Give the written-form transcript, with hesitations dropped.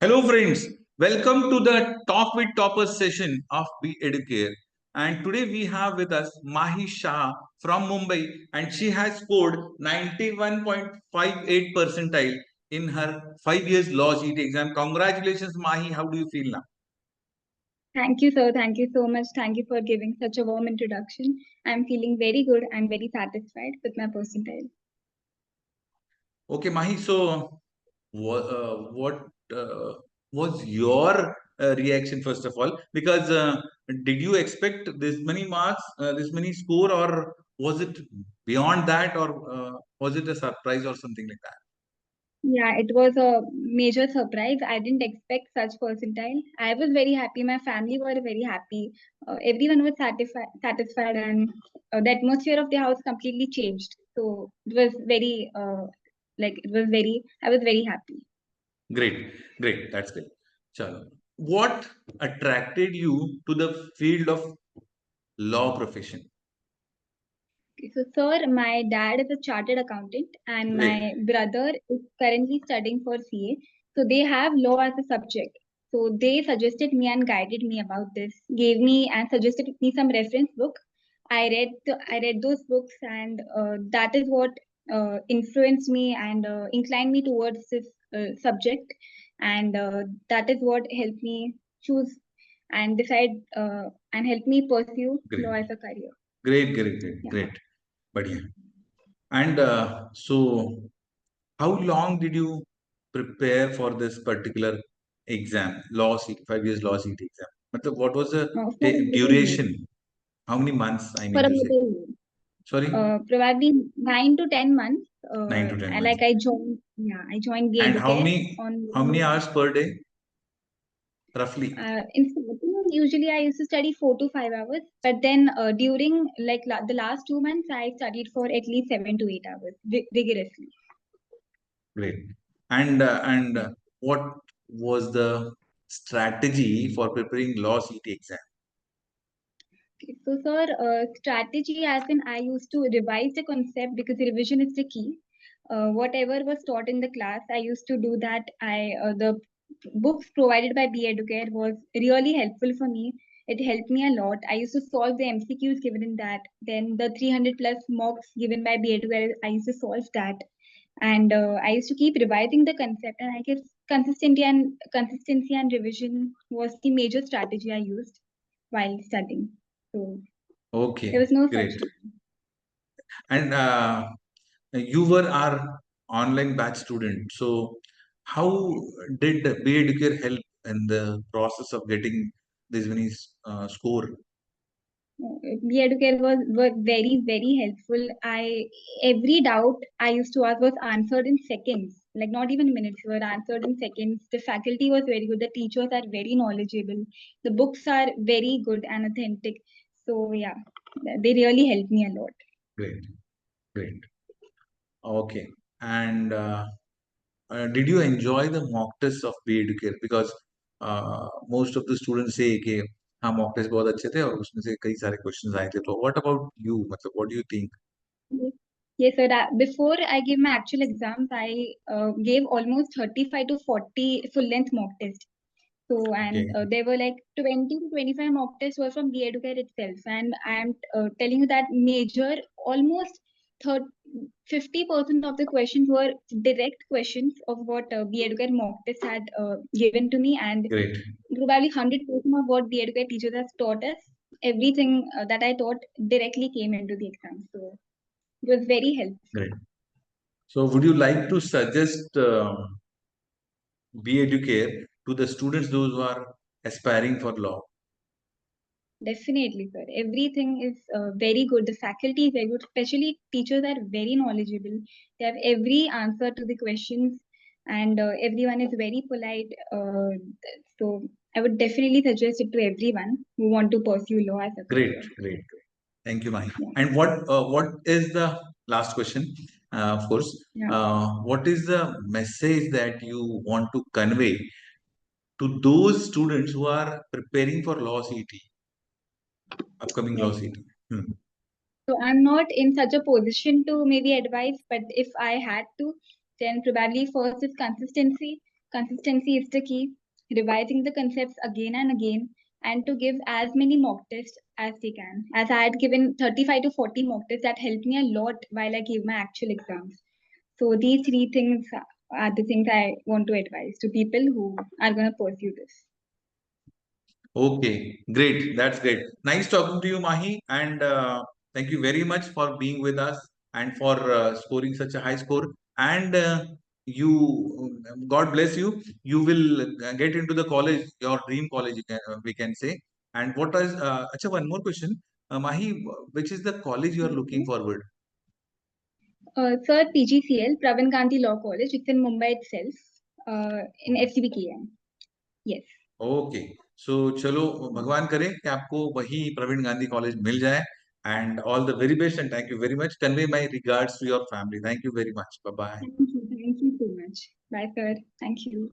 Hello friends, welcome to the Talk with Toppers session of BEduCARE. And today we have with us Mahi Shah from Mumbai, and she has scored 91.58 percentile in her 5 years law CET exam. Congratulations Mahi, how do you feel now? Thank you, sir. Thank you so much. Thank you for giving such a warm introduction. I'm feeling very good. I'm very satisfied with my percentile. Okay Mahi, so what was your reaction first of all? Because did you expect this many marks, this many score, or was it beyond that, or was it a surprise or something like that? Yeah, it was a major surprise. I didn't expect such percentile. I was very happy. My family were very happy. Everyone was satisfied, and the atmosphere of the house completely changed. So it was very, I was very happy. Great, that's great. Chalo. What attracted you to the field of law profession? Okay, so, sir, my dad is a chartered accountant, and Great, my brother is currently studying for CA. So they have law as a subject. So they suggested me and guided me about this, gave me and suggested me some reference book. I read those books, and that is what influenced me and inclined me towards this subject, and that is what helped me choose and decide and help me pursue great, law as a career. Yeah. great. Badhiya. And so, how long did you prepare for this particular exam, law CET, 5 years law CET exam? Matlab, what was the For about a year. duration? How many months, I For mean about to say? a year. Sorry, Probably 9 to 10 months. 9 to 10 I months. like I joined. Yeah, I joined the And EduCare on. how many hours per day, roughly? In starting, usually I used to study 4 to 5 hours, but then during the last 2 months, I studied for at least 7 to 8 hours vigorously. Great. And what was the strategy for preparing law CET exam? Okay, so, sir, strategy as in I used to revise the concept because revision is the key. Whatever was taught in the class, I used to do that. The books provided by BEduCARE was really helpful for me. It helped me a lot. I used to solve the MCQs given in that. Then the 300 plus mocks given by BEduCARE, I used to solve that. And I used to keep revising the concept. And I guess consistency and revision was the major strategy I used while studying. So there Okay, was no great. such. And you were our online batch student. So, how did BEduCARE help in the process of getting this many score? BEduCARE was very, very helpful. Every doubt I used to ask was answered in seconds, like not even minutes, were answered in seconds. The faculty was very good. The teachers are very knowledgeable. The books are very good and authentic. So yeah, they really helped me a lot. Great, great. Okay. And did you enjoy the mock tests of BEduCARE? Because most of the students say कि हाँ mock test बहुत अच्छे थे और उसमें से कई सारे questions आए थे. तो what about you? मतलब what do you think? Yes, sir. Before I gave my actual exams, I gave almost 35 to 40 full-length mock tests. So, and Okay, there were like 20 to 25 mock tests were from BEduCARE itself. And I am telling you that almost 50% of the questions were direct questions of what BEduCARE mock test had given to me. And great, probably 100% of what BEduCARE teachers has taught us, everything that I taught directly came into the exam. So it was very helpful. great. So would you like to suggest BEduCARE to the students those who are aspiring for law? Definitely, sir. Everything is very good. The faculty is very good. Especially teachers are very knowledgeable. They have every answer to the questions, and everyone is very polite. So I would definitely suggest it to everyone who want to pursue law as a Great, career. great. Thank you, Mahi. Yeah. And what is the last question? Of course, Yeah. what is the message that you want to convey to those students who are preparing for law CET, upcoming law Yes. CET? Hmm. So I'm not in such a position to maybe advise, but if I had to, then probably first is consistency. Consistency is the key. Revising the concepts again and again, and to give as many mock tests as they can. As I had given 35 to 40 mock tests, that helped me a lot while I gave my actual exams. So these three things are the things I want to advise to people who are going to pursue this. Okay, great. That's great. Nice talking to you, Mahi. And thank you very much for being with us and for scoring such a high score. And God bless you. You will get into the college, your dream college, we can say. And what is, acha, one more question. Mahi, which is the college you are looking forward? Sir, PGCL, Pravin Gandhi Law College. It's in Mumbai itself, in FCBKM. Yes. Okay so चलो भगवान करे कि आपको वही Praveen Gandhi college मिल जाए and all the very best and thank you very much convey my regards to your family thank you very much bye bye Thank you so much. Bye, sir. Thank you.